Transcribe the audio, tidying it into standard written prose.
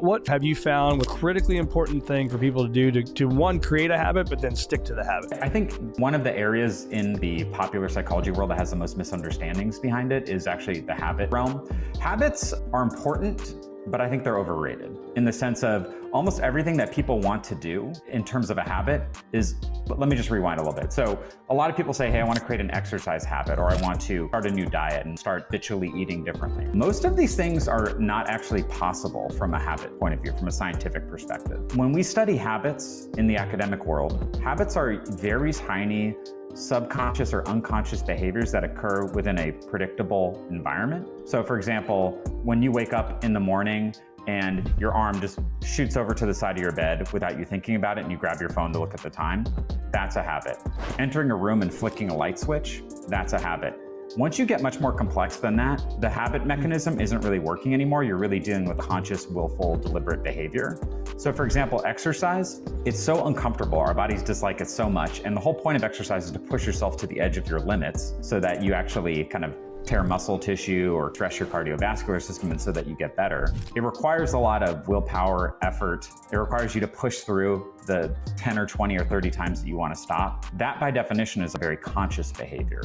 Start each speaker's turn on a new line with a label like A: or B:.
A: what have you found a critically important thing for people to do to one, create a habit, but then stick to the habit?
B: I think one of the areas in the popular psychology world that has the most misunderstandings behind it is actually the habit realm. Habits are important, but I think they're overrated in the sense of almost everything that people want to do in terms of a habit is, let me just rewind a little bit. So a lot of people say, hey, I want to create an exercise habit, or I want to start a new diet and start habitually eating differently. Most of these things are not actually possible from a habit point of view, from a scientific perspective. When we study habits in the academic world, habits are very tiny, subconscious or unconscious behaviors that occur within a predictable environment. So for example, when you wake up in the morning and your arm just shoots over to the side of your bed without you thinking about it and you grab your phone to look at the time, that's a habit. Entering a room and flicking a light switch, that's a habit. Once you get much more complex than that, the habit mechanism isn't really working anymore. You're really dealing with conscious, willful, deliberate behavior. So for example, exercise, it's so uncomfortable. Our bodies dislike it so much. And the whole point of exercise is to push yourself to the edge of your limits so that you actually kind of tear muscle tissue or stress your cardiovascular system, and so that you get better. It requires a lot of willpower, effort. It requires you to push through the 10 or 20 or 30 times that you want to stop. That by definition is a very conscious behavior.